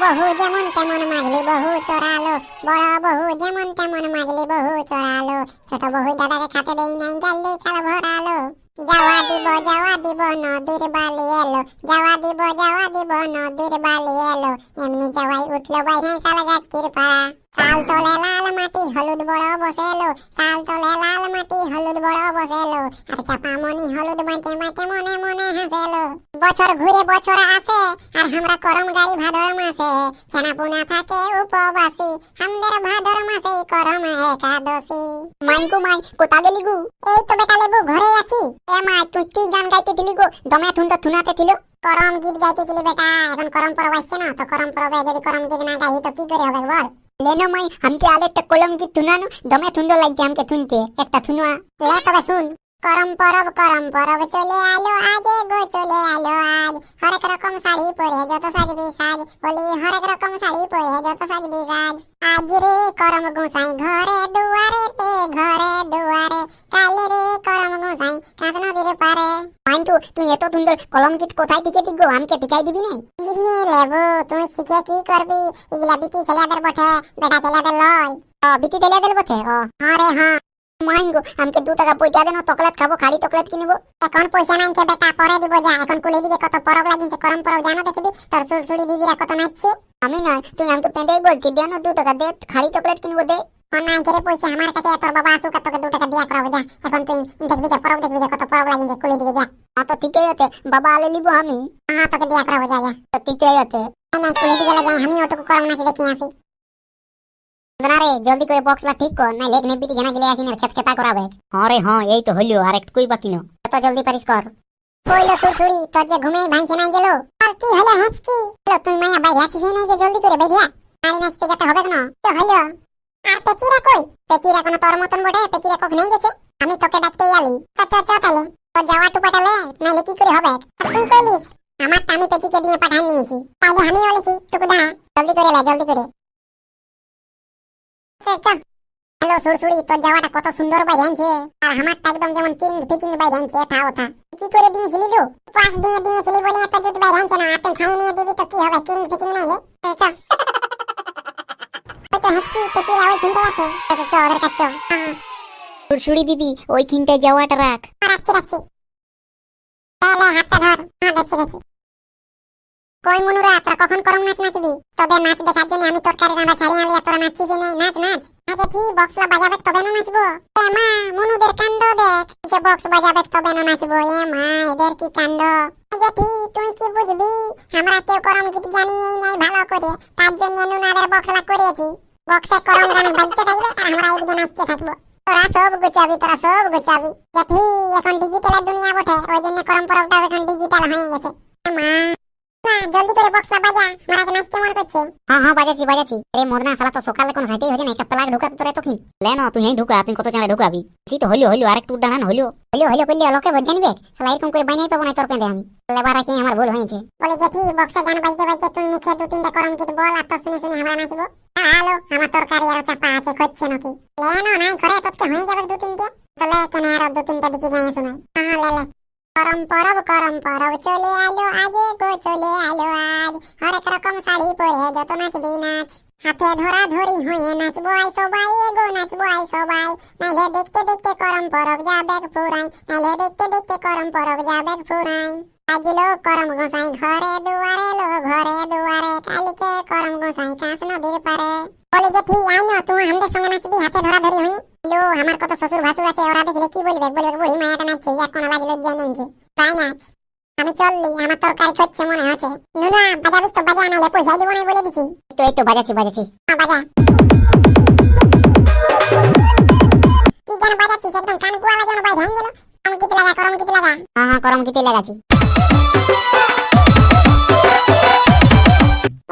বহু যেমন তেমন মাগলি বহু চড়ালো, বড় বহু যেমন তেমন মাগলি বহু চড়ালো, ছোট বহু দাদাকে খাতে দেই নাই জানলেই খাল ভরালো। যাওয়া দিব নদীর বালি এলো, যাওয়া দিব নদীর বালি এলো, এমনি যাওয়াই উঠলো বাইরে শালা গাছটির পাড়া। তাল তলে লাল মাটি হলুদ বড় বসেলো, তাল তলে লাল মাটি হলুদ বড় বসেলো, আর চাপামণি হলুদ মাইটে মাইটে মনে মনে হাসেলো। বছর ঘুরে বছর আসে আর আমরা করম গাড়ি ভাদর মাসে, ছানাপুনা থাকে উপবাসী আমাদের ভাদর মাসেই করম একাদশী। মাইনকু মাই কোথা গেলি গু? এই তো বেটা লেবু ঘরেই আছি। এ মাই তুই কি গান গাইতে দিলি গো? দমে থুন তো থুনাতে দিল। করম গীত গাইতেছিলি বেটা, এখন করম পরব আসছে না, তো করম পরবে যদি করম গীত না গাই তো কি করে হবে বল। লেনো মাই हमके আরেকটা কলম গীত থুনানো, দমে থুন্দো লাগছে हमके থুনতে, একটা থুনুয়া। লে তবে শুন। করম পরব চলে আলো আজে গো চলে আলো আজ, হরেক রকম শাড়ি পরে যত সাজবি সাজ, বলি হরেক রকম শাড়ি পরে যত সাজবি সাজ। আজ রে করম গোসাই ঘরে দুয়ারে রে ঘরে দুয়ারে, কালে রে করম গোসাই কাঁচ নদীর পারে। মাইনকু তুই এত সুন্দর কলম গীত কোথায় শিখে দিগো? हमके শিখাই দিবি নাই? লেবু তুই শিখে কি করবি, এগুলা বিটি ছেলেদের বটে, বেটা ছেলেদের লয়। বিটি ছেলেদের বটে? হ্যাঁ রে হ্যাঁ। মাইনগো हमके 2 টাকা পয়সা দেন, চকলেট খাবো, খাড়ি চকলেট কিনবো। এখন পয়সা নাই কে বেটা, পরে দিব যা। এখন কুলি দিকে কত পরব লাগিছে, করম পরব জানো দেখবি, তোর সুরসুরি বিবিরা কত নাচছে। আমি নয় তুমি আমাকে পেঁদেই বলছি, দেন 2 টাকা দে, খাড়ি চকলেট কিনবো দে। নাই করে পয়সা আমার কাছে, তোর বাবা আসুক তোকে 2 টাকা দিয়া করাবো যা। এখন তুই দেখবি যে পরব, দেখবি যে কত পরব লাগিছে, কুলি দিকে যা। তো ঠিকই আছে, বাবা আলে লিবো আমি। হ্যাঁ তোকে দিয়া করাবো যা যা। তো ঠিকই আছে। নাই কুলি দিকে যাই, আমি ওটুকু করম নাচি দেখি আসি। রে জলদি করে বক্সলা ঠিক কর, না লেগ নেবিটি জানা গেলে আসিনের খেত খেতা করাবে। হ্যাঁ রে হ্যাঁ, এই তো হইলো, আর একটু কই বাকি না, এত জলদি পারিস কর। কইলো সুরসুরি তোর যে ঘুমেই ভাঙছে নাই গেল, আর কি হলো হ্যাঁ কি হলো? তুই মাইয়া বাইরে আছিস নাই যে জলদি করে বেরিয়া, নারী নাচতে যেতে হবে না তো হলো। আর পেচিরা কই? পেচিরা কোনো তোর মতন বটে, পেচিরা কক নেই গেছে, আমি তোকে ডাকতেই আলি। চ তাহলে তোর যাওয়া টুপাটা লে, নাইলে কি করে হবে? তুই কইলিস আমার আমি পেচিকে দিয়ে পাঠান নিয়েছি, তাই যে আমি বলেছি টুকু দা জলদি করে লে জলদি করে। হ্যালো সুরসুরি, তোর যাওয়াটা কত সুন্দর বাইরে আনছে, আর আমারটা একদম যেমন চিরিং ফিটিং বাইরে আনছে। এথা ওথা কি করে দিয়েছিলি লু? পাস দিয়ে দিয়েছিলি বলে এত জুত বাইরে আনছে না, আর তুই খাইয়ে নিয়ে দিবি তো কি হবে? চিরিং ফিটিং নাইলে চ ওই তো হেঁচকি পেচিরা ওই চিন্তাই আছে। চ ওদের কাছে সুরসুরি দিদি ওইখানটায় যাওয়াটা রাখ। রাখছি তাহলে হাতটা ধর। হ্যাঁ দেখছি। কই মনুরা, তোরা কখন করম নাচ নাচবি? তবে নাচ দেখার জন্য আমি তোর কারে রান্না ছাড়িয়ে আনলি, তোরা নাচছিস নেই? নাচ আগে কি বক্সলা বাজাবে তবে না নাচবো? এ মা মনুদের কাণ্ড দেখ, যে বক্স বাজাবে তবে না নাচবো। এ মা এদের কি কাণ্ড। আগে তুই কি বুঝবি, আমরা কেউ করম গীত জানিয়েই নাই ভালো করে, তার জন্য নুনাদের বক্সলা করিয়েছি। বক্সে করম গান বাজতে থাকবে আর আমরা এইদিকে নাচতে থাকবো। তোরা সব গুছাবি। জেঠি এখন ডিজিটালের দুনিয়া বটে, ওই জন্য করম পরবটাও এখন ডিজিটাল হয়ে গেছে। মা না জলদি করে বক্সলা বাজা, মারাকে নাচ কেমন করছে। হ্যাঁ বাজাচ্ছি। আরে মদনা শালা তো সকালে কোনো সাইতেই হচ্ছে না, একটা প্লাগ ঢুকাতে তোরে তখন লে না, তুই ঢুকা, তুই কত চাঁড়ে ঢুকাবি। জি তো হইলো আর একটু ডানান হইলো করলে লোকে বোঝা নিবে। শালা এরকম করে বাইনাই পাবো না তোর পেঁদে আমি। লেবার আছে আমার ভুল হয়েছে। বলে জেঠি বক্সে গান বাজতে তুই মুখে 2-3টা করম গীত বল, আর তো শুনে আমরা নাচবো। হ্যালো আমার তরকারি আরো চাপা আছে, খচ্ছে নাকি? লে না নাই করে তোকে হয়ে যাবে 2-3টে, তাহলে কেন আরো 2-3টা দিকে গায়ে শোনাই। হ্যাঁ লে করম পরব চলে আলো আজে গো চলে আলো আজ, হরেক রকম শাড়ি পরে যত নাচবি নাচ, হাতে ধরা ধরি হয়ে নাচবো আই সবাই, এগো নাচবো আই সবাই, নাইলে দেখতে করম পরব যাবে ফুরাই, আজিলো করম গোসাই ঘরে দুয়ারে লো ঘরে দুয়ারে, কালিকে করম গোসাই কাঁচ নদীর পারে। বলি যে ঠিক আইনো তুই আমাদের সঙ্গে নাচবি হাতে ধরা ধরি হই। লো আমার কত শ্বশুর ভাসুর আছে, ওরা দেখলে কি বলবে? বুড়ি মায়াটা নাচছে, এখন লাগে লজ্জা নেই। তাই নাচ, আমি চললি, আমার তরকারি খচ্ছে মনে হচ্ছে। নুনা বাজাবিস তো বাজা, নাইলে পয়সা দিব না বলে দিছি। এই তো বাজাচ্ছি। হ্যাঁ বাজা। কি যেন বাজাচ্ছিস, একদম কান কুয়ালা যেন বাইরে হয়ে গেল। করম গীত লাগা। হ্যাঁ করম গীতে লাগাচ্ছি।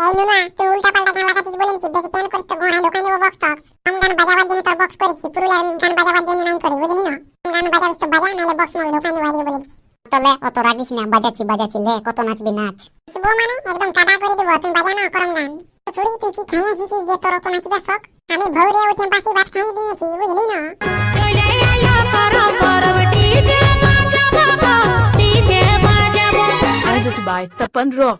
এই নুনা তুই উল্টা পাল্টা গান লাগাচ্ছিস বলে নিচ্ছি, বেশি টেন করিস তো ঘোড়ায় ঢোকাই দেবো বক্স। আমি গান বাজাবার জন্য তোর বক্স করেছি, পুরুলিয়ার গান বাজাবার জন্য নাই করি, বুঝলি না? গান বাজাবিস তো বাজা, নাইলে বক্স মধ্যে ঢোকাই দেবো বলে দিচ্ছি। তাহলে অত রাগিস না, বাজাচ্ছি লে, কত নাচবি নাচ। নাচবো মানে একদম কাদা করে দেবো, তুই বাজা না করম গান। ছুরি তুই কি খাইয়ে এসেছিস যে তোর অত নাচবার শখ? আমি ভোরে উঠে বাসি ভাত খাইয়ে দিয়েছি, বুঝলি না? By Tapan Rock.